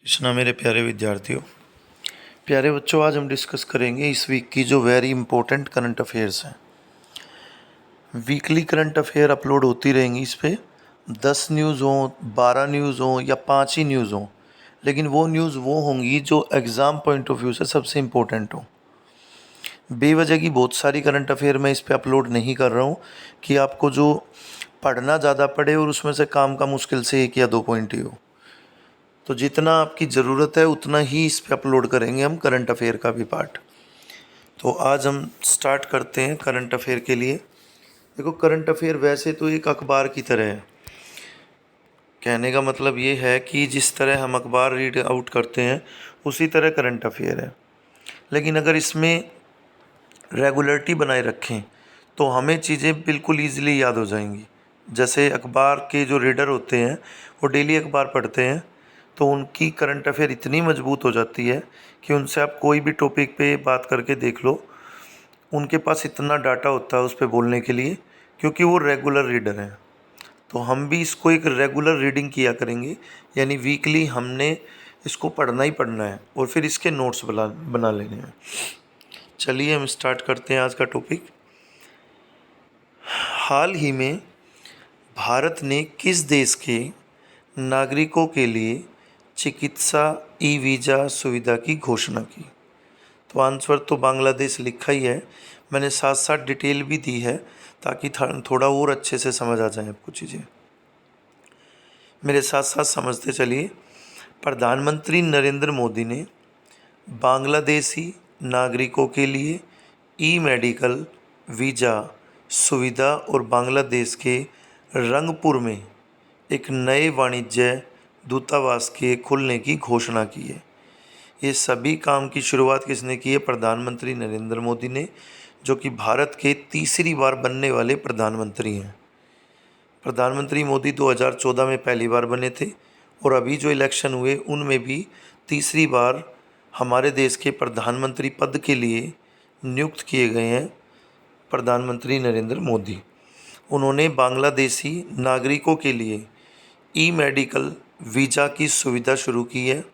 कृष्णा मेरे प्यारे विद्यार्थियों, प्यारे बच्चों, आज हम डिस्कस करेंगे इस वीक की जो वेरी इंपॉर्टेंट करंट अफेयर्स हैं। वीकली करंट अफेयर अपलोड होती रहेंगी इस पर। 10 न्यूज़ हों, 12 न्यूज़ हों या 5 ही न्यूज़ हों, लेकिन वो न्यूज़ वो होंगी जो एग्ज़ाम पॉइंट ऑफ व्यू से सबसे इम्पोर्टेंट हो। बेवजह की बहुत सारी करंट अफेयर मैं इस पर अपलोड नहीं कर रहा हूँ कि आपको जो पढ़ना ज़्यादा पड़े और उसमें से काम का मुश्किल से 1 या 2 पॉइंट ही हो। तो जितना आपकी ज़रूरत है उतना ही इस पे अपलोड करेंगे हम करंट अफेयर का भी पार्ट। तो आज हम स्टार्ट करते हैं करंट अफेयर के लिए। देखो, करंट अफेयर वैसे तो एक अखबार की तरह है। कहने का मतलब ये है कि जिस तरह हम अखबार रीड आउट करते हैं उसी तरह करंट अफेयर है, लेकिन अगर इसमें रेगुलरिटी बनाए रखें तो हमें चीज़ें बिल्कुल ईजिली याद हो जाएंगी। जैसे अखबार के जो रीडर होते हैं वो डेली अखबार पढ़ते हैं, तो उनकी करंट अफेयर इतनी मजबूत हो जाती है कि उनसे आप कोई भी टॉपिक पे बात करके देख लो, उनके पास इतना डाटा होता है उस पर बोलने के लिए, क्योंकि वो रेगुलर रीडर हैं। तो हम भी इसको एक रेगुलर रीडिंग किया करेंगे, यानी वीकली हमने इसको पढ़ना ही पढ़ना है और फिर इसके नोट्स बना लेने हैं। चलिए हम स्टार्ट करते हैं आज का टॉपिक। हाल ही में भारत ने किस देश के नागरिकों के लिए चिकित्सा ई वीज़ा सुविधा की घोषणा की? तो आंसर तो बांग्लादेश लिखा ही है, मैंने साथ साथ डिटेल भी दी है ताकि थोड़ा और अच्छे से समझ आ जाए आपको चीज़ें। मेरे साथ साथ समझते चलिए। प्रधानमंत्री नरेंद्र मोदी ने बांग्लादेशी नागरिकों के लिए ई मेडिकल वीज़ा सुविधा और बांग्लादेश के रंगपुर में एक नए वाणिज्य दूतावास के खुलने की घोषणा की है। ये सभी काम की शुरुआत किसने की है? प्रधानमंत्री नरेंद्र मोदी ने, जो कि भारत के तीसरी बार बनने वाले प्रधानमंत्री हैं। प्रधानमंत्री मोदी 2014 में पहली बार बने थे और अभी जो इलेक्शन हुए उनमें भी तीसरी बार हमारे देश के प्रधानमंत्री पद के लिए नियुक्त किए गए हैं प्रधानमंत्री नरेंद्र मोदी। उन्होंने बांग्लादेशी नागरिकों के लिए ई मेडिकल वीज़ा की सुविधा शुरू की है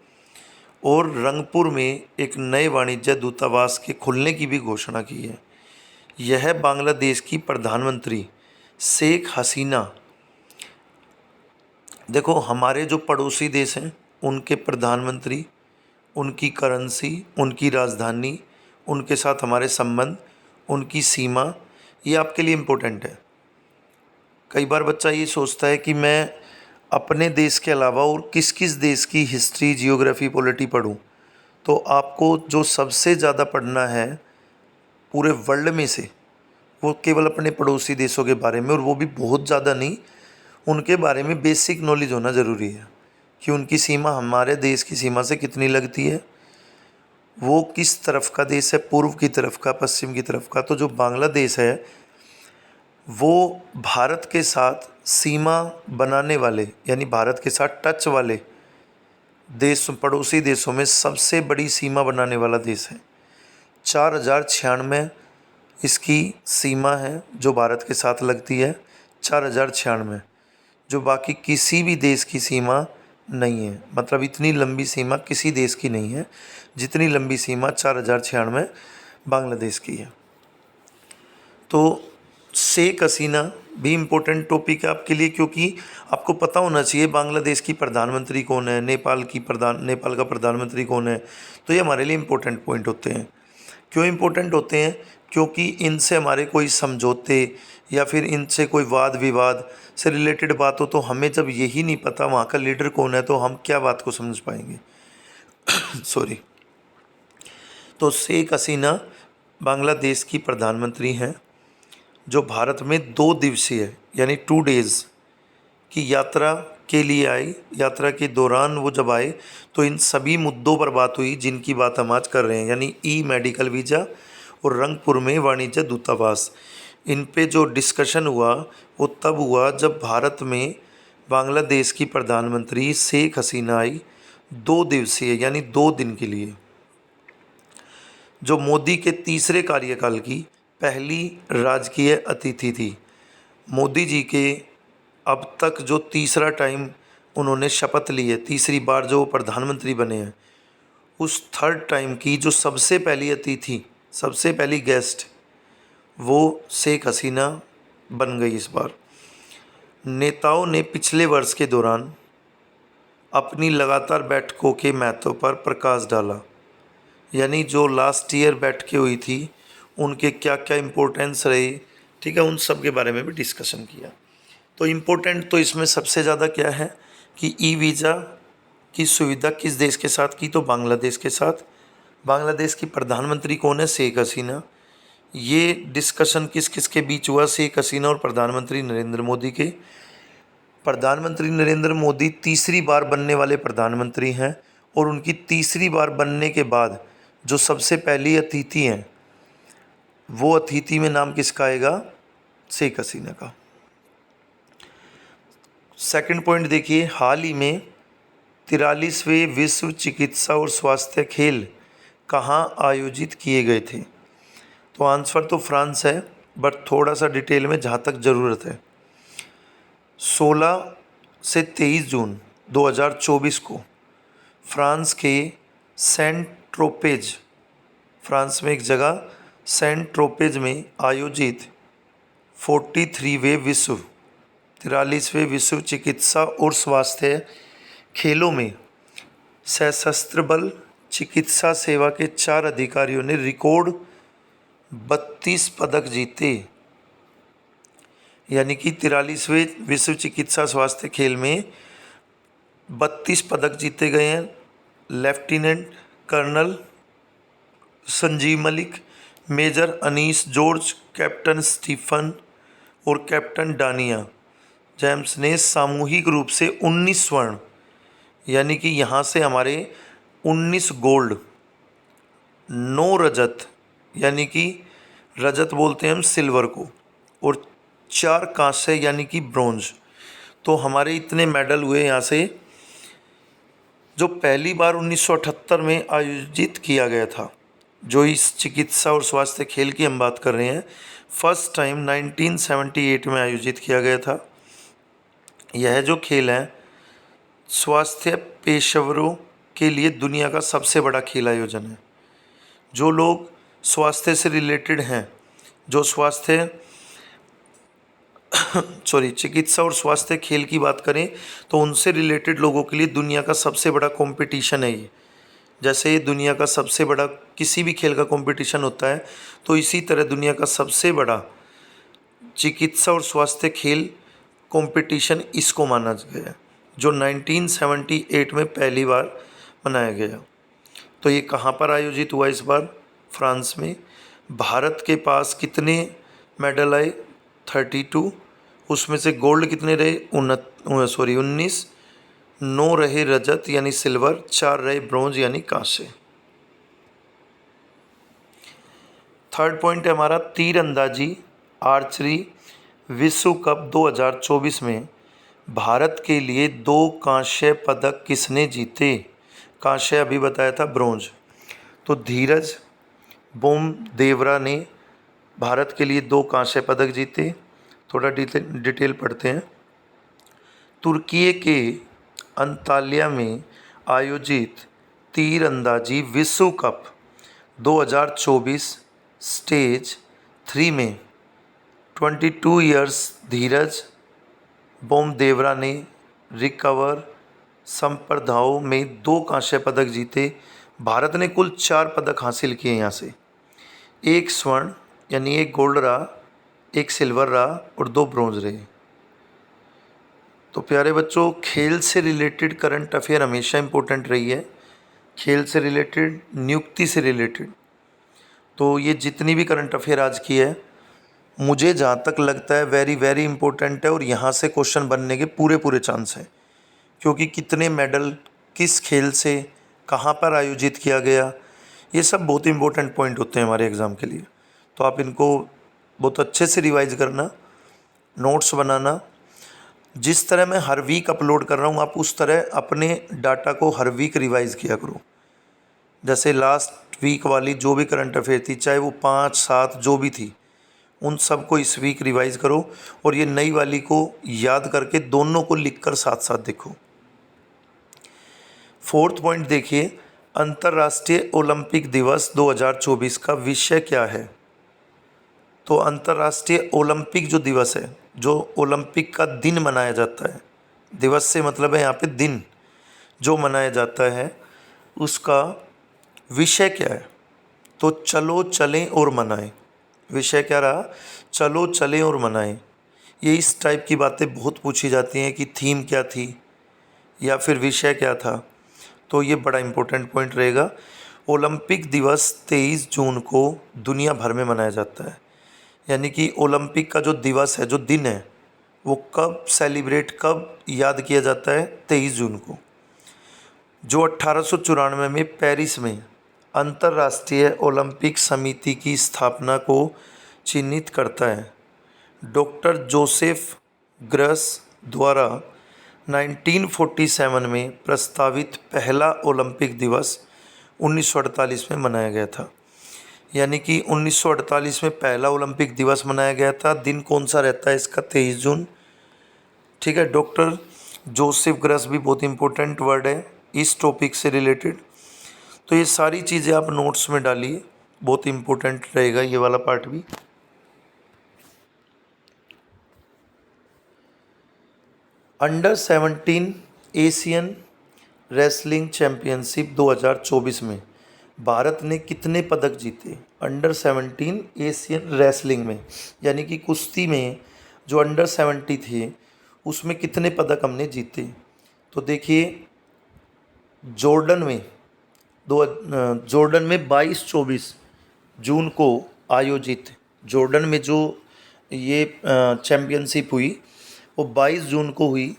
और रंगपुर में एक नए वाणिज्य दूतावास के खुलने की भी घोषणा की है। यह बांग्लादेश की प्रधानमंत्री शेख हसीना, देखो हमारे जो पड़ोसी देश हैं उनके प्रधानमंत्री, उनकी करेंसी, उनकी राजधानी, उनके साथ हमारे संबंध, उनकी सीमा, ये आपके लिए इम्पोर्टेंट है। कई बार बच्चा ये सोचता है कि मैं अपने देश के अलावा और किस किस देश की हिस्ट्री, जियोग्राफी, पॉलिटी पढूं। तो आपको जो सबसे ज़्यादा पढ़ना है पूरे वर्ल्ड में से, वो केवल अपने पड़ोसी देशों के बारे में, और वो भी बहुत ज़्यादा नहीं, उनके बारे में बेसिक नॉलेज होना ज़रूरी है कि उनकी सीमा हमारे देश की सीमा से कितनी लगती है, वो किस तरफ का देश है, पूर्व की तरफ का, पश्चिम की तरफ का। तो जो बांग्लादेश है वो भारत के साथ सीमा बनाने वाले, यानी भारत के साथ टच वाले देश, पड़ोसी देशों में सबसे बड़ी सीमा बनाने वाला देश है। 4096 इसकी सीमा है जो भारत के साथ लगती है, 4096, जो बाकी किसी भी देश की सीमा नहीं है। मतलब इतनी लंबी सीमा किसी देश की नहीं है जितनी लंबी सीमा 4096 बांग्लादेश की है। तो शेख हसीना भी इम्पोर्टेंट टॉपिक है आपके लिए, क्योंकि आपको पता होना चाहिए बांग्लादेश की प्रधानमंत्री कौन है, नेपाल का प्रधानमंत्री कौन है। तो ये हमारे लिए इम्पोर्टेंट पॉइंट होते हैं। क्यों इम्पोर्टेंट होते हैं? क्योंकि इनसे हमारे कोई समझौते या फिर इनसे कोई वाद विवाद से रिलेटेड बात हो, तो हमें जब यही नहीं पता वहाँ का लीडर कौन है तो हम क्या बात को समझ पाएंगे। सॉरी। तो शेख हसीना बांग्लादेश की प्रधानमंत्री हैं, जो भारत में 2 दिवसीय यानी 2 डेज़ की यात्रा के लिए आई। यात्रा के दौरान वो जब आए तो इन सभी मुद्दों पर बात हुई जिनकी बात हम आज कर रहे हैं, यानी ई मेडिकल वीज़ा और रंगपुर में वाणिज्य दूतावास। इन पे जो डिस्कशन हुआ वो तब हुआ जब भारत में बांग्लादेश की प्रधानमंत्री शेख हसीना आई 2 दिवसीय यानी 2 दिन के लिए, जो मोदी के तीसरे कार्यकाल की पहली राजकीय अतिथि थी। मोदी जी के अब तक जो तीसरा टाइम उन्होंने शपथ ली है, तीसरी बार जो प्रधानमंत्री बने हैं, उस थर्ड टाइम की जो सबसे पहली अतिथि, सबसे पहली गेस्ट, वो शेख हसीना बन गई इस बार। नेताओं ने पिछले वर्ष के दौरान अपनी लगातार बैठकों के महत्व पर प्रकाश डाला, यानी जो लास्ट ईयर बैठकें हुई थी उनके क्या क्या इम्पोर्टेंस रही, ठीक है, उन सब के बारे में भी डिस्कशन किया। तो इम्पोर्टेंट तो इसमें सबसे ज़्यादा क्या है कि ई वीज़ा की सुविधा किस देश के साथ की, तो बांग्लादेश के साथ। बांग्लादेश की प्रधानमंत्री कौन है? शेख हसीना। ये डिस्कशन किस किस के बीच हुआ? शेख हसीना और प्रधानमंत्री नरेंद्र मोदी के। प्रधानमंत्री नरेंद्र मोदी तीसरी बार बनने वाले प्रधानमंत्री हैं और उनकी तीसरी बार बनने के बाद जो सबसे पहली अतिथि हैं, वो अतिथि में नाम किसका आएगा? शेख हसीना का। सेकंड पॉइंट देखिए, हाल ही में 43वें विश्व चिकित्सा और स्वास्थ्य खेल कहाँ आयोजित किए गए थे? तो आंसर तो फ्रांस है, बट थोड़ा सा डिटेल में जहाँ तक ज़रूरत है। 16 से 23 जून 2024 को फ्रांस के सेंट ट्रोपेज, फ्रांस में एक जगह सेंट ट्रोपेज में आयोजित 43वें विश्व चिकित्सा और स्वास्थ्य खेलों में सशस्त्र बल चिकित्सा सेवा के 4 अधिकारियों ने रिकॉर्ड 32 पदक जीते। यानी कि 43वें विश्व चिकित्सा स्वास्थ्य खेल में 32 पदक जीते गए हैं। Lieutenant colonel Sanjeev Malik, major Anees George, captain Stephen और कैप्टन डानिया जेम्स ने सामूहिक रूप से 19 स्वर्ण, यानी कि यहाँ से हमारे 19 गोल्ड, 9 रजत, यानी कि रजत बोलते हैं हम सिल्वर को, और 4 कांस्य यानी कि ब्रोंज। तो हमारे इतने मेडल हुए यहाँ से, जो पहली बार 1978 में आयोजित किया गया था। जो इस चिकित्सा और स्वास्थ्य खेल की हम बात कर रहे हैं, फर्स्ट टाइम 1978 में आयोजित किया गया था। यह जो खेल है स्वास्थ्य पेशेवरों के लिए दुनिया का सबसे बड़ा खेल आयोजन है। जो लोग स्वास्थ्य से रिलेटेड हैं, जो चिकित्सा और स्वास्थ्य खेल की बात करें तो उनसे रिलेटेड लोगों के लिए दुनिया का सबसे बड़ा कंपटीशन है ये। जैसे दुनिया का सबसे बड़ा किसी भी खेल का कंपटीशन होता है, तो इसी तरह दुनिया का सबसे बड़ा चिकित्सा और स्वास्थ्य खेल कंपटीशन इसको माना गया है, जो 1978 में पहली बार मनाया गया। तो ये कहाँ पर आयोजित हुआ इस बार? फ्रांस में। भारत के पास कितने मेडल आए? 32। उसमें से गोल्ड कितने रहे? 19। 9 रहे रजत यानी सिल्वर, 4 रहे ब्रोंज यानी कांस्य। थर्ड पॉइंट है हमारा तीरंदाजी आर्चरी विश्व कप 2024 में भारत के लिए 2 कांस्य पदक किसने जीते? कांस्य अभी बताया था, ब्रोंज। तो धीरज बोमदेवरा ने भारत के लिए 2 कांस्य पदक जीते। थोड़ा डिटेल पढ़ते हैं। तुर्की के अंताल्या में आयोजित तीरंदाजी विश्व कप 2024 स्टेज 3 में 22 ईयर्स धीरज बोमदेवरा ने रिकवर संप्रदायों में 2 कांस्य पदक जीते। भारत ने कुल 4 पदक हासिल किए यहाँ से। 1 स्वर्ण यानी 1 गोल्ड रहा, 1 सिल्वर रहा और 2 ब्रोंज रहे। तो प्यारे बच्चों, खेल से रिलेटेड करंट अफेयर हमेशा इम्पोर्टेंट रही है। खेल से रिलेटेड, नियुक्ति से रिलेटेड, तो ये जितनी भी करंट अफेयर आज की है, मुझे जहाँ तक लगता है वेरी वेरी इंपॉर्टेंट है और यहाँ से क्वेश्चन बनने के पूरे चांस हैं। क्योंकि कितने मेडल किस खेल से कहाँ पर आयोजित किया गया, ये सब बहुत इंपॉर्टेंट पॉइंट होते हैं हमारे एग्ज़ाम के लिए। तो आप इनको बहुत अच्छे से रिवाइज करना, नोट्स बनाना। जिस तरह मैं हर वीक अपलोड कर रहा हूँ, आप उस तरह अपने डाटा को हर वीक रिवाइज़ किया करो। जैसे लास्ट वीक वाली जो भी करंट अफेयर थी, चाहे वो 5-7 जो भी थी, उन सब को इस वीक रिवाइज़ करो और ये नई वाली को याद करके दोनों को लिख कर साथ साथ देखो। फोर्थ पॉइंट देखिए, अंतर्राष्ट्रीय ओलंपिक दिवस 2024 का विषय क्या है। तो अंतर्राष्ट्रीय ओलंपिक जो दिवस है, जो ओलंपिक का दिन मनाया जाता है, दिवस से मतलब है यहाँ पे दिन जो मनाया जाता है, उसका विषय क्या है। तो चलो चलें और मनाएं। विषय क्या रहा? चलो चलें और मनाएं। ये इस टाइप की बातें बहुत पूछी जाती हैं कि थीम क्या थी या फिर विषय क्या था। तो ये बड़ा इम्पोर्टेंट पॉइंट रहेगा। ओलंपिक दिवस 23 जून को दुनिया भर में मनाया जाता है। यानी कि ओलंपिक का जो दिवस है, जो दिन है, वो कब सेलिब्रेट, कब याद किया जाता है? 23 जून को, जो 1894 में पेरिस में अंतर्राष्ट्रीय ओलंपिक समिति की स्थापना को चिन्हित करता है। डॉक्टर जोसेफ ग्रस द्वारा 1947 में प्रस्तावित पहला ओलंपिक दिवस 1948 में मनाया गया था। यानी कि 1948 में पहला ओलंपिक दिवस मनाया गया था। दिन कौन सा रहता है इसका? 23 जून। ठीक है। डॉक्टर जोसेफ ग्रस भी बहुत इंपॉर्टेंट वर्ड है इस टॉपिक से रिलेटेड। तो ये सारी चीज़ें आप नोट्स में डालिए, बहुत इंपॉर्टेंट रहेगा ये वाला पार्ट भी। अंडर 17 एशियन रेसलिंग चैम्पियनशिप 2024 में भारत ने कितने पदक जीते? अंडर 17 एशियन रेसलिंग में, यानी कि कुश्ती में जो अंडर 70 थे, उसमें कितने पदक हमने जीते? तो देखिए, जॉर्डन में 22-24 जून को आयोजित, जॉर्डन में जो ये चैम्पियनशिप हुई वो 22 जून को हुई।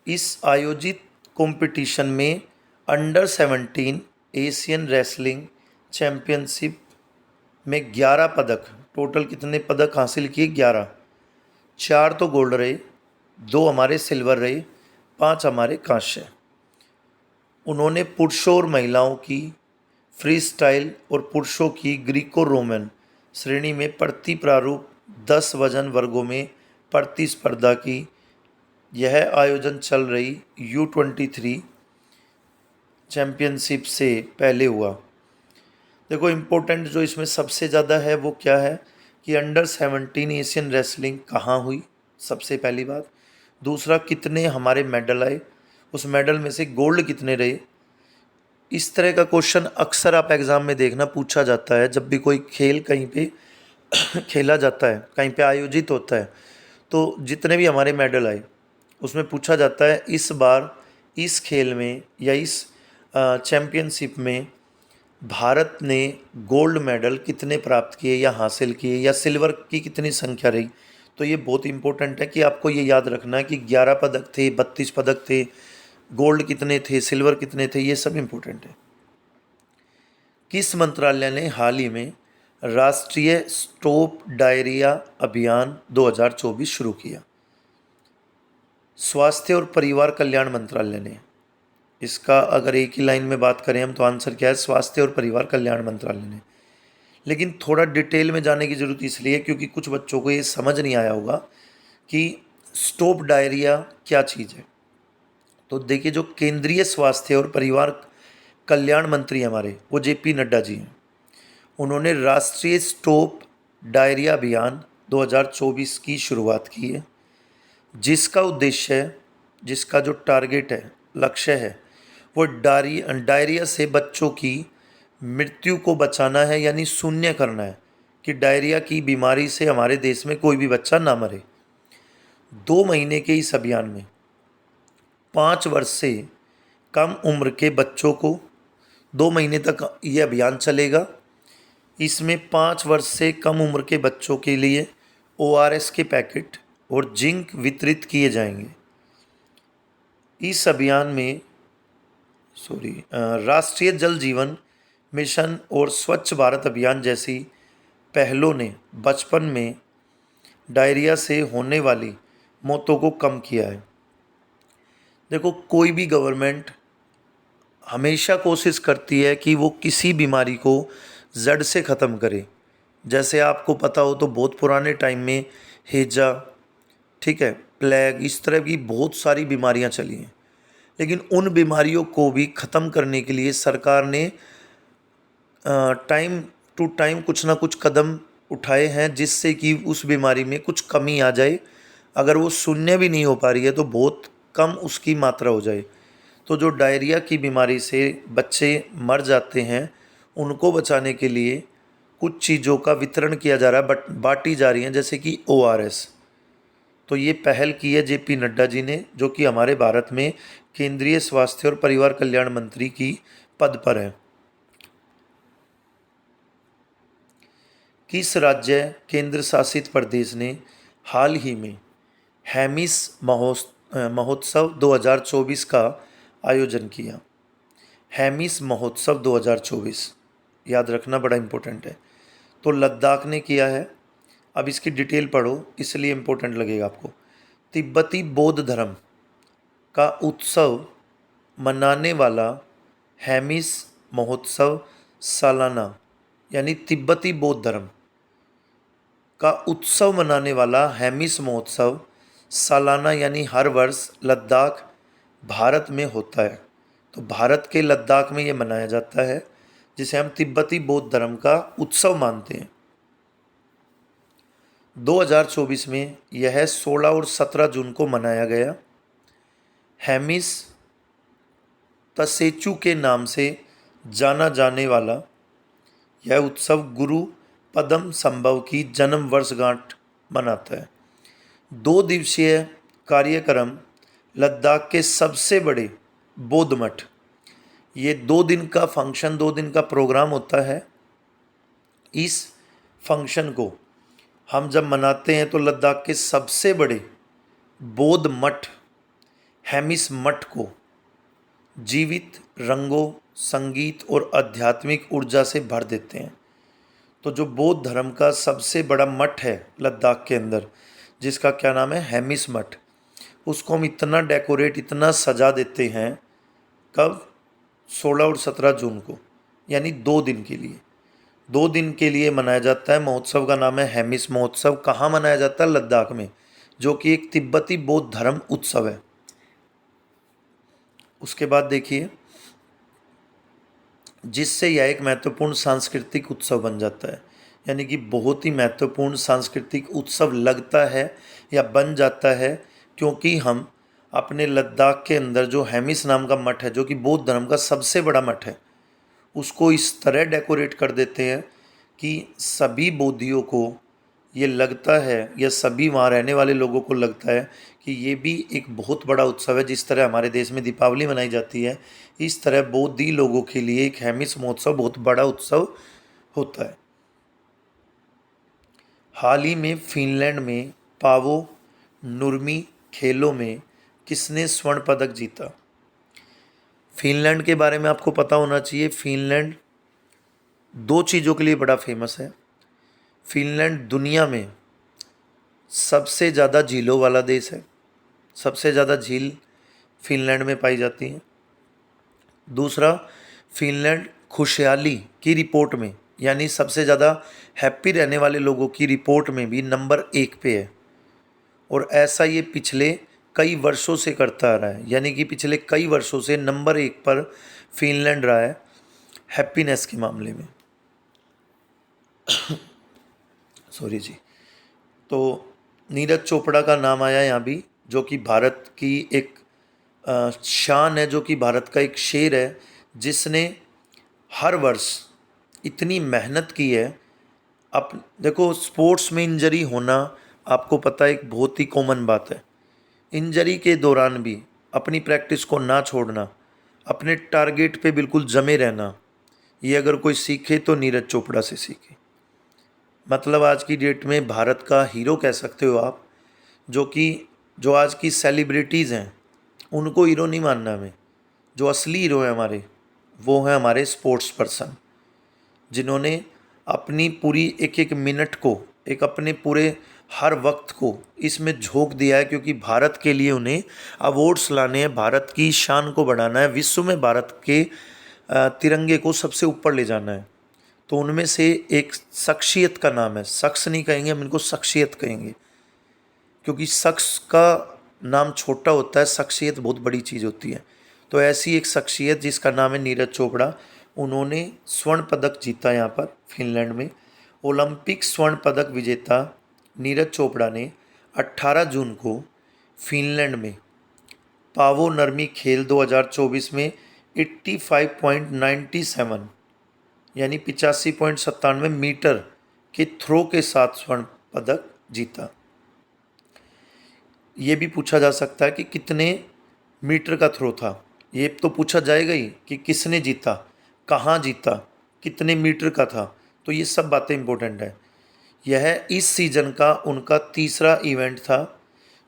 इस आयोजित कंपटीशन में अंडर 17 एशियन रेसलिंग चैम्पियनशिप में 11 पदक, टोटल कितने पदक हासिल किए? 11। 4 तो गोल्ड रहे, 2 हमारे सिल्वर रहे, 5 हमारे कांस्य। उन्होंने पुरुषों और महिलाओं की फ्री स्टाइल और पुरुषों की ग्रीको रोमन श्रेणी में प्रति प्रारूप 10 वजन वर्गों में प्रतिस्पर्धा की। यह आयोजन चल रही U23 चैम्पियनशिप से पहले हुआ। देखो, इम्पोर्टेंट जो इसमें सबसे ज़्यादा है वो क्या है कि अंडर 17 एशियन रेसलिंग कहाँ हुई, सबसे पहली बात। दूसरा, कितने हमारे मेडल आए, उस मेडल में से गोल्ड कितने रहे। इस तरह का क्वेश्चन अक्सर आप एग्ज़ाम में देखना पूछा जाता है। जब भी कोई खेल कहीं पे खेला जाता है, कहीं पे आयोजित होता है, तो जितने भी हमारे मेडल आए उसमें पूछा जाता है इस बार इस खेल में या इस चैम्पियनशिप में भारत ने गोल्ड मेडल कितने प्राप्त किए या हासिल किए, या सिल्वर की कितनी संख्या रही। तो ये बहुत इंपॉर्टेंट है कि आपको ये याद रखना है कि 11 पदक थे, 32 पदक थे, गोल्ड कितने थे, सिल्वर कितने थे, ये सब इम्पोर्टेंट है। किस मंत्रालय ने हाल ही में राष्ट्रीय स्टॉप डायरिया अभियान 2024 शुरू किया? स्वास्थ्य और परिवार कल्याण मंत्रालय ने। इसका अगर एक ही लाइन में बात करें हम, तो आंसर क्या है? स्वास्थ्य और परिवार कल्याण मंत्रालय ने। लेकिन थोड़ा डिटेल में जाने की ज़रूरत इसलिए क्योंकि कुछ बच्चों को ये समझ नहीं आया होगा कि स्टॉप डायरिया क्या चीज़ है। तो देखिए, जो केंद्रीय स्वास्थ्य और परिवार कल्याण मंत्री हमारे, वो JP नड्डा जी हैं। उन्होंने राष्ट्रीय स्टॉप डायरिया अभियान 2024 की शुरुआत की है, जिसका उद्देश्य है, जिसका जो टारगेट है, लक्ष्य है, वो डायरिया से बच्चों की मृत्यु को बचाना है, यानी शून्य करना है कि डायरिया की बीमारी से हमारे देश में कोई भी बच्चा ना मरे। 2 महीने के इस अभियान में 5 वर्ष से कम उम्र के बच्चों को 2 महीने तक ये अभियान चलेगा। इसमें 5 वर्ष से कम उम्र के बच्चों के लिए ORS के पैकेट और जिंक वितरित किए जाएंगे। इस अभियान में राष्ट्रीय जल जीवन मिशन और स्वच्छ भारत अभियान जैसी पहलों ने बचपन में डायरिया से होने वाली मौतों को कम किया है। देखो, कोई भी गवर्नमेंट हमेशा कोशिश करती है कि वो किसी बीमारी को जड़ से ख़त्म करे। जैसे आपको पता हो तो बहुत पुराने टाइम में हैजा, ठीक है, प्लेग, इस तरह की बहुत सारी बीमारियां चली हैं। लेकिन उन बीमारियों को भी ख़त्म करने के लिए सरकार ने टाइम टू टाइम कुछ ना कुछ कदम उठाए हैं, जिससे कि उस बीमारी में कुछ कमी आ जाए। अगर वो शून्य भी नहीं हो पा रही है तो बहुत कम उसकी मात्रा हो जाए। तो जो डायरिया की बीमारी से बच्चे मर जाते हैं, उनको बचाने के लिए कुछ चीज़ों का वितरण किया जा रहा है, बट बांटी जा रही हैं, जैसे कि ORS। तो ये पहल की है JP नड्डा जी ने, जो कि हमारे भारत में केंद्रीय स्वास्थ्य और परिवार कल्याण मंत्री की पद पर है। किस राज्य केंद्र शासित प्रदेश ने हाल ही में हैमिस महोत्सव 2024 का आयोजन किया? हैमिस महोत्सव 2024 याद रखना, बड़ा इम्पोर्टेंट है। तो लद्दाख ने किया है। अब इसकी डिटेल पढ़ो, इसलिए इम्पोर्टेंट लगेगा आपको। तिब्बती बौद्ध धर्म का उत्सव मनाने वाला हैमिस महोत्सव सालाना, यानी तिब्बती बौद्ध धर्म का उत्सव मनाने वाला हैमिस महोत्सव सालाना यानी हर वर्ष लद्दाख भारत में होता है। तो भारत के लद्दाख में ये मनाया जाता है, जिसे हम तिब्बती बौद्ध धर्म का उत्सव मानते हैं। 2024 में यह 16 और 17 जून को मनाया गया। हैमिस तसेचू के नाम से जाना जाने वाला यह उत्सव गुरु पदम संभव की जन्म वर्षगांठ मनाता है। 2 दिवसीय कार्यक्रम लद्दाख के सबसे बड़े बौद्ध मठ, ये 2 दिन का फंक्शन, 2 दिन का प्रोग्राम होता है। इस फंक्शन को हम जब मनाते हैं तो लद्दाख के सबसे बड़े बौद्ध मठ हैमिस मठ को जीवित रंगों, संगीत और आध्यात्मिक ऊर्जा से भर देते हैं। तो जो बौद्ध धर्म का सबसे बड़ा मठ है लद्दाख के अंदर, जिसका क्या नाम है, हैमिस मठ, उसको हम इतना डेकोरेट, इतना सजा देते हैं। कब? 16 और 17 जून को, यानी 2 दिन के लिए। 2 दिन के लिए मनाया जाता है। महोत्सव का नाम है हैमिस महोत्सव। कहाँ मनाया जाता है? लद्दाख में, जो कि एक तिब्बती बौद्ध धर्म उत्सव है। उसके बाद देखिए, जिससे यह एक महत्वपूर्ण सांस्कृतिक उत्सव बन जाता है, यानी कि बहुत ही महत्वपूर्ण सांस्कृतिक उत्सव लगता है या बन जाता है, क्योंकि हम अपने लद्दाख के अंदर जो हैमिस नाम का मठ है, जो कि बौद्ध धर्म का सबसे बड़ा मठ है, उसको इस तरह डेकोरेट कर देते हैं कि सभी बौद्धियों को ये लगता है, या सभी वहाँ रहने वाले लोगों को लगता है कि ये भी एक बहुत बड़ा उत्सव है। जिस तरह हमारे देश में दीपावली मनाई जाती है, इस तरह बौद्धि लोगों के लिए एक हैमिस महोत्सव बहुत बड़ा उत्सव होता है। हाल ही में फिनलैंड में पावो नुर्मी खेलों में किसने स्वर्ण पदक जीता? फिनलैंड के बारे में आपको पता होना चाहिए। फिनलैंड 2 चीज़ों के लिए बड़ा फेमस है। फिनलैंड दुनिया में सबसे ज़्यादा झीलों वाला देश है। सबसे ज़्यादा झील फिनलैंड में पाई जाती हैं। दूसरा, फिनलैंड खुशहाली की रिपोर्ट में, यानी सबसे ज़्यादा हैप्पी रहने वाले लोगों की रिपोर्ट में भी नंबर 1 पे है। और ऐसा ये पिछले कई वर्षों से करता आ रहा है, यानी कि पिछले कई वर्षों से नंबर 1 पर फिनलैंड रहा है हैप्पीनेस के मामले में। सॉरी जी। तो नीरज चोपड़ा का नाम आया यहाँ भी, जो कि भारत की एक शान है, जो कि भारत का एक शेर है, जिसने हर वर्ष इतनी मेहनत की है। अब देखो, स्पोर्ट्स में इंजरी होना आपको पता है एक बहुत ही कॉमन बात है। इंजरी के दौरान भी अपनी प्रैक्टिस को ना छोड़ना, अपने टारगेट पे बिल्कुल जमे रहना, ये अगर कोई सीखे तो नीरज चोपड़ा से सीखे। मतलब आज की डेट में भारत का हीरो कह सकते हो आप। जो आज की सेलिब्रिटीज़ हैं, उनको हीरो नहीं मानना हमें। जो असली हीरो हैं हमारे, वो हैं हमारे स्पोर्ट्स पर्सन, जिन्होंने अपनी पूरी एक एक मिनट को, एक अपने पूरे हर वक्त को इसमें झोंक दिया है, क्योंकि भारत के लिए उन्हें अवार्ड्स लाने हैं, भारत की शान को बढ़ाना है, विश्व में भारत के तिरंगे को सबसे ऊपर ले जाना है। तो उनमें से एक शख्सियत का नाम है, शख्स नहीं कहेंगे हम, इनको शख्सियत कहेंगे, क्योंकि शख्स का नाम छोटा होता है, शख्सियत बहुत बड़ी चीज़ होती है। तो ऐसी एक शख्सियत जिसका नाम है नीरज चोपड़ा, उन्होंने स्वर्ण पदक जीता यहाँ पर फिनलैंड में। ओलंपिक स्वर्ण पदक विजेता नीरज चोपड़ा ने 18 जून को फिनलैंड में पावो नरमी खेल 2024 में 85.97 यानी 85.97 मीटर के थ्रो के साथ स्वर्ण पदक जीता। ये भी पूछा जा सकता है कि कितने मीटर का थ्रो था, ये तो पूछा जाएगा ही कि किसने जीता, कहाँ जीता, कितने मीटर का था, तो ये सब बातें इंपॉर्टेंट है। यह इस सीज़न का उनका तीसरा इवेंट था।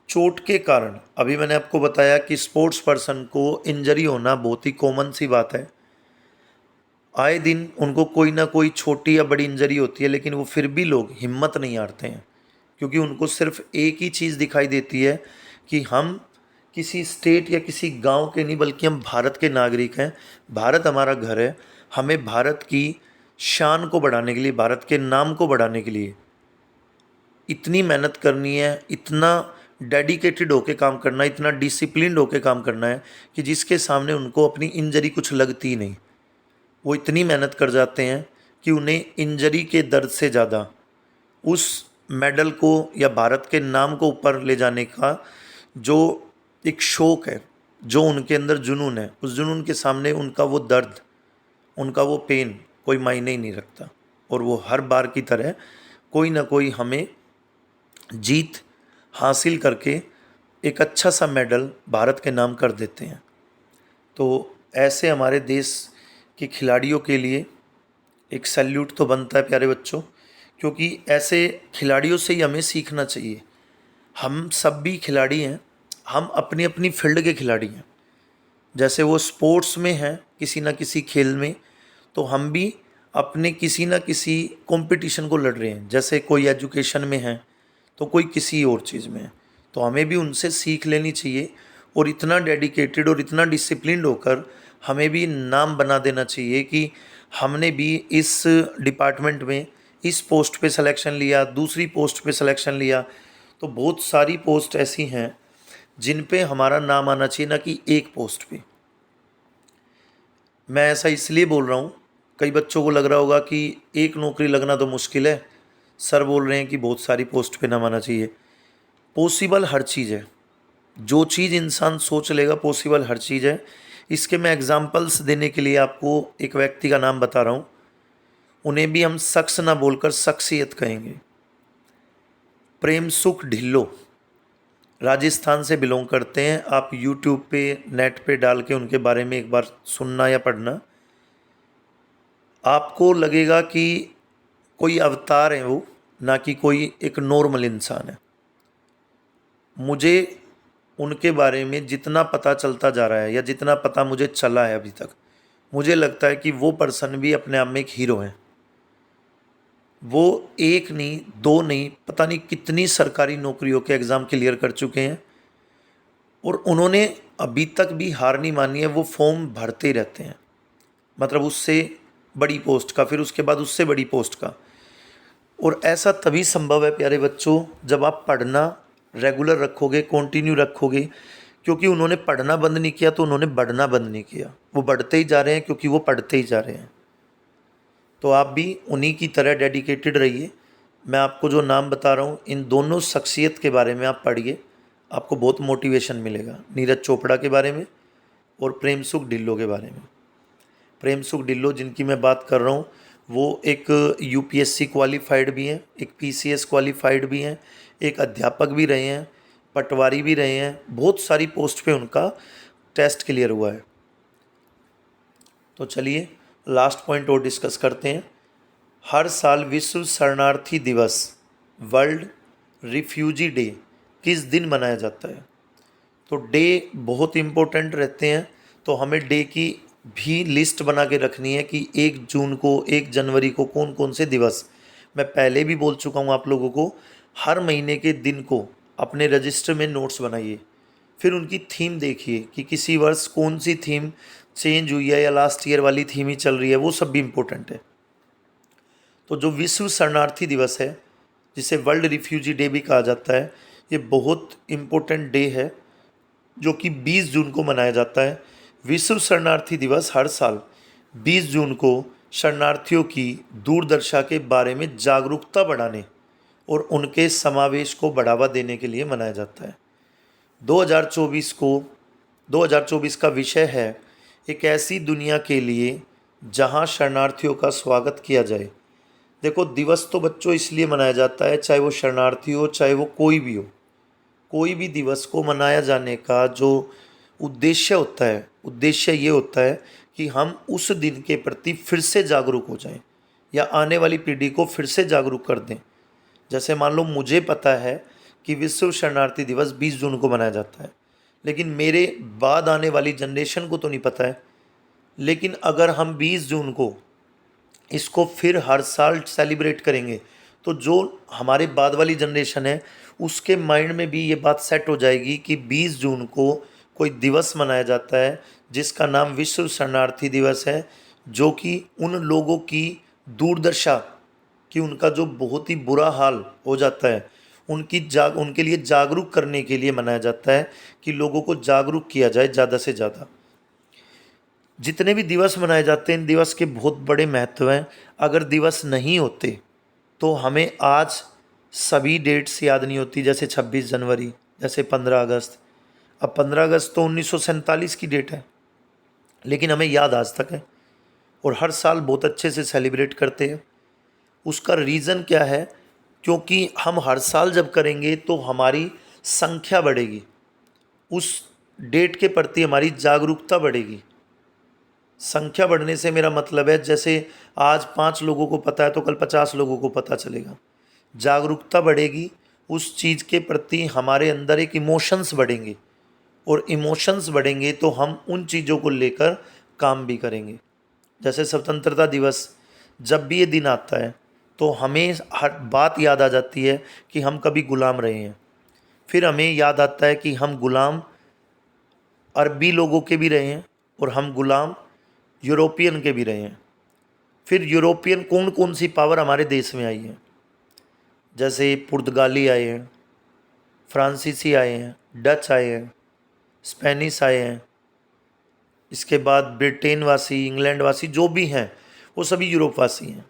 चोट के कारण, अभी मैंने आपको बताया कि स्पोर्ट्स पर्सन को इंजरी होना बहुत ही कॉमन सी बात है, आए दिन उनको कोई ना कोई छोटी या बड़ी इंजरी होती है, लेकिन वो फिर भी लोग हिम्मत नहीं हारते हैं, क्योंकि उनको सिर्फ एक ही चीज़ दिखाई देती है कि हम किसी स्टेट या किसी गांव के नहीं, बल्कि हम भारत के नागरिक हैं, भारत हमारा घर है, हमें भारत की शान को बढ़ाने के लिए, भारत के नाम को बढ़ाने के लिए इतनी मेहनत करनी है, इतना डेडिकेटेड होके काम करना है, इतना डिसिप्लिन्ड होके काम करना है कि जिसके सामने उनको अपनी इंजरी कुछ लगती ही नहीं। वो इतनी मेहनत कर जाते हैं कि उन्हें इंजरी के दर्द से ज़्यादा उस मेडल को या भारत के नाम को ऊपर ले जाने का जो एक शौक़ है, जो उनके अंदर जुनून है, उस जुनून के सामने उनका वो दर्द, उनका वो पेन कोई मायने ही नहीं रखता। और वो हर बार की तरह कोई ना कोई हमें जीत हासिल करके एक अच्छा सा मेडल भारत के नाम कर देते हैं। तो ऐसे हमारे देश के खिलाड़ियों के लिए एक सैल्यूट तो बनता है प्यारे बच्चों, क्योंकि ऐसे खिलाड़ियों से ही हमें सीखना चाहिए। हम सब भी खिलाड़ी हैं, हम अपनी अपनी फील्ड के खिलाड़ी हैं। जैसे वो स्पोर्ट्स में हैं किसी न किसी खेल में, तो हम भी अपने किसी न किसी कंपटीशन को लड़ रहे हैं। जैसे कोई एजुकेशन में है तो कोई किसी और चीज़ में है, तो हमें भी उनसे सीख लेनी चाहिए और इतना डेडिकेटेड और इतना डिसिप्लिन्ड होकर हमें भी नाम बना देना चाहिए कि हमने भी इस डिपार्टमेंट में इस पोस्ट पे सिलेक्शन लिया, दूसरी पोस्ट पे सिलेक्शन लिया। तो बहुत सारी पोस्ट ऐसी हैं जिन पे हमारा नाम आना चाहिए, ना कि एक पोस्ट पे। मैं ऐसा इसलिए बोल रहा हूँ, कई बच्चों को लग रहा होगा कि एक नौकरी लगना तो मुश्किल है, सर बोल रहे हैं कि बहुत सारी पोस्ट पे नाम आना चाहिए। पॉसिबल हर चीज़ है, जो चीज़ इंसान सोच लेगा पॉसिबल हर चीज़ है। इसके मैं एग्जांपल्स देने के लिए आपको एक व्यक्ति का नाम बता रहा हूँ, उन्हें भी हम शख्स ना बोलकर शख्सियत कहेंगे। प्रेम सुख ढिल्लो राजस्थान से बिलोंग करते हैं। आप यूट्यूब पे नेट पे डाल के उनके बारे में एक बार सुनना या पढ़ना, आपको लगेगा कि कोई अवतार है वो, ना कि कोई एक नॉर्मल इंसान है। मुझे उनके बारे में जितना पता चलता जा रहा है या जितना पता मुझे चला है अभी तक, मुझे लगता है कि वो पर्सन भी अपने आप में एक हीरो हैं। वो एक नहीं, दो नहीं, पता नहीं कितनी सरकारी नौकरियों के एग्ज़ाम क्लियर कर चुके हैं और उन्होंने अभी तक भी हार नहीं मानी है। वो फॉर्म भरते ही रहते हैं, मतलब उससे बड़ी पोस्ट का, फिर उसके बाद उससे बड़ी पोस्ट का। और ऐसा तभी संभव है प्यारे बच्चों, जब आप पढ़ना रेगुलर रखोगे, कंटिन्यू रखोगे। क्योंकि उन्होंने पढ़ना बंद नहीं किया तो उन्होंने बढ़ना बंद नहीं किया, वो बढ़ते ही जा रहे हैं क्योंकि वो पढ़ते ही जा रहे हैं। तो आप भी उन्हीं की तरह डेडिकेटेड रहिए। मैं आपको जो नाम बता रहा हूँ, इन दोनों शख्सियत के बारे में आप पढ़िए, आपको बहुत मोटिवेशन मिलेगा। नीरज चोपड़ा के बारे में और प्रेम सुख ढिल्लो के बारे में। प्रेम सुख ढिल्लो जिनकी मैं बात कर रहा हूँ, वो एक यूपीएससी क्वालिफाइड भी हैं, एक पीसीएस क्वालिफाइड भी हैं, एक अध्यापक भी रहे हैं, पटवारी भी रहे हैं। बहुत सारी पोस्ट पे उनका टेस्ट क्लियर हुआ है। तो चलिए लास्ट पॉइंट और डिस्कस करते हैं। हर साल विश्व शरणार्थी दिवस, वर्ल्ड रिफ्यूजी डे किस दिन मनाया जाता है? तो डे बहुत इम्पोर्टेंट रहते हैं, तो हमें डे की भी लिस्ट बना के रखनी है कि 1 जून को, 1 जनवरी को कौन कौन से दिवस। मैं पहले भी बोल चुका हूँ आप लोगों को, हर महीने के दिन को अपने रजिस्टर में नोट्स बनाइए, फिर उनकी थीम देखिए कि किसी वर्ष कौन सी थीम चेंज हुई है या लास्ट ईयर वाली थीम ही चल रही है, वो सब भी इम्पोर्टेंट है। तो जो विश्व शरणार्थी दिवस है, जिसे वर्ल्ड रिफ्यूजी डे भी कहा जाता है, ये बहुत इम्पोर्टेंट डे है जो कि 20 जून को मनाया जाता है। विश्व शरणार्थी दिवस हर साल 20 जून को शरणार्थियों की दुर्दशा के बारे में जागरूकता बढ़ाने और उनके समावेश को बढ़ावा देने के लिए मनाया जाता है। 2024 का विषय है एक ऐसी दुनिया के लिए जहां शरणार्थियों का स्वागत किया जाए। देखो, दिवस तो बच्चों इसलिए मनाया जाता है, चाहे वो शरणार्थी हो चाहे वो कोई भी हो। कोई भी दिवस को मनाया जाने का जो उद्देश्य होता है, उद्देश्य ये होता है कि हम उस दिन के प्रति फिर से जागरूक हो जाएं या आने वाली पीढ़ी को फिर से जागरूक कर दें। जैसे मान लो मुझे पता है कि विश्व शरणार्थी दिवस 20 जून को मनाया जाता है, लेकिन मेरे बाद आने वाली जनरेशन को तो नहीं पता है। लेकिन अगर हम 20 जून को इसको फिर हर साल सेलिब्रेट करेंगे तो जो हमारे बाद वाली जनरेशन है उसके माइंड में भी ये बात सेट हो जाएगी कि 20 जून को कोई दिवस मनाया जाता है जिसका नाम विश्व शरणार्थी दिवस है, जो कि उन लोगों की दुर्दशा कि उनका जो बहुत ही बुरा हाल हो जाता है उनके लिए जागरूक करने के लिए मनाया जाता है, कि लोगों को जागरूक किया जाए ज़्यादा से ज़्यादा। जितने भी दिवस मनाए जाते हैं इन दिवस के बहुत बड़े महत्व हैं। अगर दिवस नहीं होते तो हमें आज सभी डेट्स याद नहीं होती, जैसे 26 जनवरी, जैसे 15 अगस्त। अब 15 अगस्त तो 1947 की डेट है, लेकिन हमें याद आज तक है और हर साल बहुत अच्छे से सेलिब्रेट करते हैं। उसका रीज़न क्या है? क्योंकि हम हर साल जब करेंगे तो हमारी संख्या बढ़ेगी, उस डेट के प्रति हमारी जागरूकता बढ़ेगी। संख्या बढ़ने से मेरा मतलब है जैसे आज 5 लोगों को पता है तो कल 50 लोगों को पता चलेगा। जागरूकता बढ़ेगी, उस चीज़ के प्रति हमारे अंदर एक इमोशंस बढ़ेंगे और इमोशंस बढ़ेंगे तो हम उन चीज़ों को लेकर काम भी करेंगे। जैसे स्वतंत्रता दिवस, जब भी ये दिन आता है तो हमें हर बात याद आ जाती है कि हम कभी गुलाम रहे हैं। फिर हमें याद आता है कि हम गुलाम अरबी लोगों के भी रहे हैं और हम गुलाम यूरोपियन के भी रहे हैं। फिर यूरोपियन कौन कौन सी पावर हमारे देश में आई है? जैसे पुर्तगाली आए हैं, फ्रांसीसी आए हैं, डच आए हैं, स्पेनिश आए हैं, इसके बाद ब्रिटेन वासी, इंग्लैंड वासी जो भी हैं वो सभी यूरोप वासी हैं।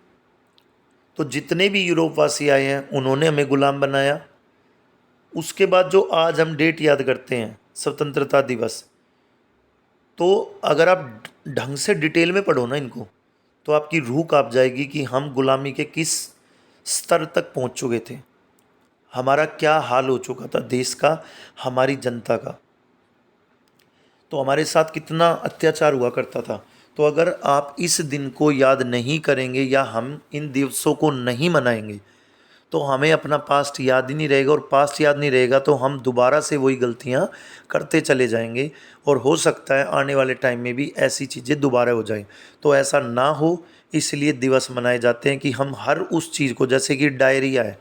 तो जितने भी यूरोप वासी आए हैं उन्होंने हमें गुलाम बनाया। उसके बाद जो आज हम डेट याद करते हैं स्वतंत्रता दिवस, तो अगर आप ढंग से डिटेल में पढ़ो ना इनको तो आपकी रूह कांप जाएगी कि हम गुलामी के किस स्तर तक पहुंच चुके थे, हमारा क्या हाल हो चुका था देश का, हमारी जनता का, तो हमारे साथ कितना अत्याचार हुआ करता था। तो अगर आप इस दिन को याद नहीं करेंगे या हम इन दिवसों को नहीं मनाएंगे तो हमें अपना पास्ट याद ही नहीं रहेगा, और पास्ट याद नहीं रहेगा तो हम दोबारा से वही गलतियाँ करते चले जाएंगे और हो सकता है आने वाले टाइम में भी ऐसी चीज़ें दोबारा हो जाएं। तो ऐसा ना हो इसलिए दिवस मनाए जाते हैं कि हम हर उस चीज़ को, जैसे कि डायरिया है,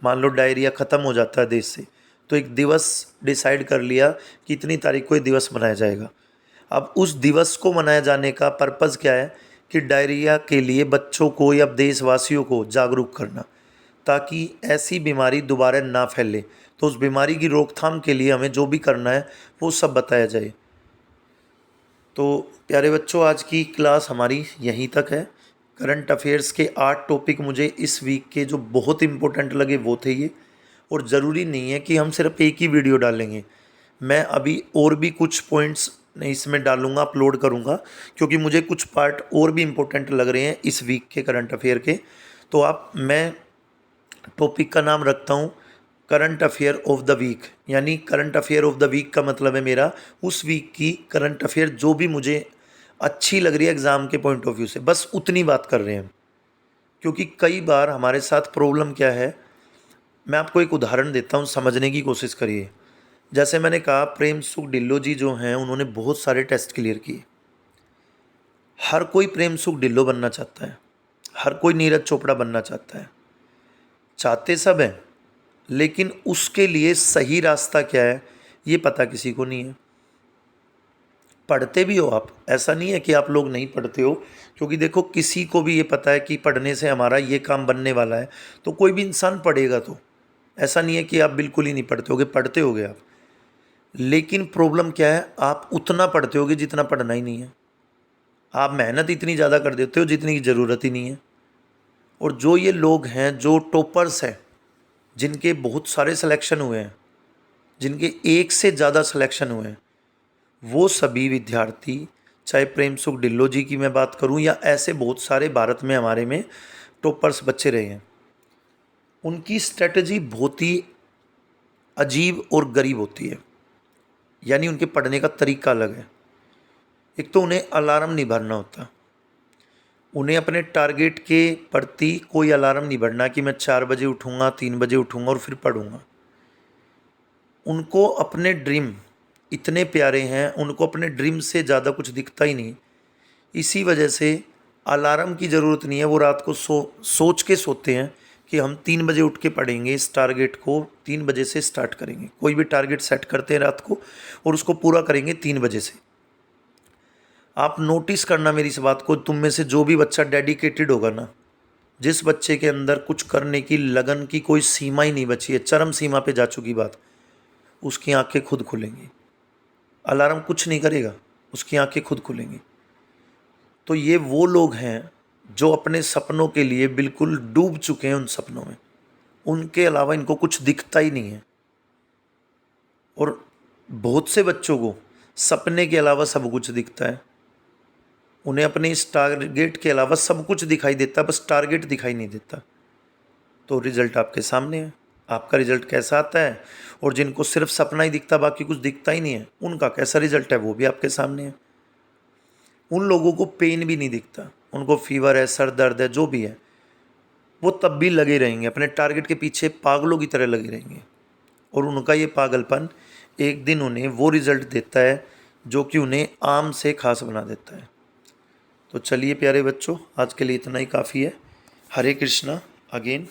मान लो डायरिया ख़त्म हो जाता है देश से, तो एक दिवस डिसाइड कर लिया कि इतनी तारीख को ये दिवस मनाया जाएगा। अब उस दिवस को मनाए जाने का पर्पज़ क्या है कि डायरिया के लिए बच्चों को या देशवासियों को जागरूक करना, ताकि ऐसी बीमारी दोबारा ना फैले। तो उस बीमारी की रोकथाम के लिए हमें जो भी करना है वो सब बताया जाए। तो प्यारे बच्चों, आज की क्लास हमारी यहीं तक है। करंट अफेयर्स के 8 टॉपिक मुझे इस वीक के जो बहुत इंपॉर्टेंट लगे वो थे ये, और ज़रूरी नहीं है कि हम सिर्फ एक ही वीडियो डालेंगे। मैं अभी और भी कुछ पॉइंट्स इसमें डालूंगा, अपलोड करूंगा, क्योंकि मुझे कुछ पार्ट और भी इम्पोर्टेंट लग रहे हैं इस वीक के करंट अफेयर के। तो मैं टॉपिक का नाम रखता हूँ current affair of the week, यानी current affair of the week का मतलब है मेरा उस वीक की करंट अफेयर जो भी मुझे अच्छी लग रही है एग्ज़ाम के पॉइंट ऑफ व्यू से, बस उतनी बात कर रहे हैं। क्योंकि कई बार हमारे साथ प्रॉब्लम क्या है, मैं आपको एक उदाहरण देता हूँ, समझने की कोशिश करिए। जैसे मैंने कहा, प्रेम सुख ढिल्लो जी जो हैं उन्होंने बहुत सारे टेस्ट क्लियर किए। हर कोई प्रेम सुख ढिल्लो बनना चाहता है, हर कोई नीरज चोपड़ा बनना चाहता है, चाहते सब हैं, लेकिन उसके लिए सही रास्ता क्या है ये पता किसी को नहीं है। पढ़ते भी हो आप, ऐसा नहीं है कि आप लोग नहीं पढ़ते हो, क्योंकि देखो किसी को भी ये पता है कि पढ़ने से हमारा ये काम बनने वाला है, तो कोई भी इंसान पढ़ेगा। तो ऐसा नहीं है कि आप बिल्कुल ही नहीं पढ़ते होगे, पढ़ते होगे आप। लेकिन प्रॉब्लम क्या है, आप उतना पढ़ते होगे जितना पढ़ना ही नहीं है। आप मेहनत इतनी ज़्यादा कर देते हो जितनी की ज़रूरत ही नहीं है। और जो ये लोग हैं जो टॉपर्स हैं, जिनके बहुत सारे सिलेक्शन हुए हैं, जिनके एक से ज़्यादा सिलेक्शन हुए हैं, वो सभी विद्यार्थी, चाहे प्रेम सुख ढिल्लो जी की मैं बात करूं या ऐसे बहुत सारे भारत में हमारे में टॉपर्स बच्चे रहे हैं, उनकी स्ट्रेटजी बहुत ही अजीब और गरीब होती है। यानी उनके पढ़ने का तरीका अलग है। एक तो उन्हें अलार्म नहीं भरना होता, उन्हें अपने टारगेट के प्रति कोई अलार्म नहीं भरना कि मैं 4 बजे उठूँगा, 3 बजे उठूँगा और फिर पढ़ूँगा। उनको अपने ड्रीम इतने प्यारे हैं, उनको अपने ड्रीम से ज़्यादा कुछ दिखता ही नहीं। इसी वजह से अलार्म की ज़रूरत नहीं है। वो रात को सोच के सोते हैं कि हम 3 बजे उठ के पढ़ेंगे, इस टारगेट को 3 बजे से स्टार्ट करेंगे। कोई भी टारगेट सेट करते हैं रात को और उसको पूरा करेंगे 3 बजे से। आप नोटिस करना मेरी इस बात को, तुम में से जो भी बच्चा डेडिकेटेड होगा ना, जिस बच्चे के अंदर कुछ करने की लगन की कोई सीमा ही नहीं बची है, चरम सीमा पे जा चुकी बात, उसकी आंखें खुद खुलेंगी। अलार्म कुछ नहीं करेगा, उसकी आंखें खुद खुलेंगी। तो ये वो लोग हैं जो अपने सपनों के लिए बिल्कुल डूब चुके हैं उन सपनों में, उनके अलावा इनको कुछ दिखता ही नहीं है। और बहुत से बच्चों को सपने के अलावा सब कुछ दिखता है, उन्हें अपने इस टारगेट के अलावा सब कुछ दिखाई देता है, बस टारगेट दिखाई नहीं देता। तो रिजल्ट आपके सामने है, आपका रिजल्ट कैसा आता है, और जिनको सिर्फ सपना ही दिखता, बाकी कुछ दिखता ही नहीं है, उनका कैसा रिजल्ट है वो भी आपके सामने है। उन लोगों को पेन भी नहीं दिखता, उनको फीवर है, सर दर्द है, जो भी है, वो तब भी लगे रहेंगे अपने टारगेट के पीछे, पागलों की तरह लगे रहेंगे। और उनका ये पागलपन एक दिन उन्हें वो रिजल्ट देता है जो कि उन्हें आम से खास बना देता है। तो चलिए प्यारे बच्चों, आज के लिए इतना ही काफ़ी है। हरे कृष्णा अगेन।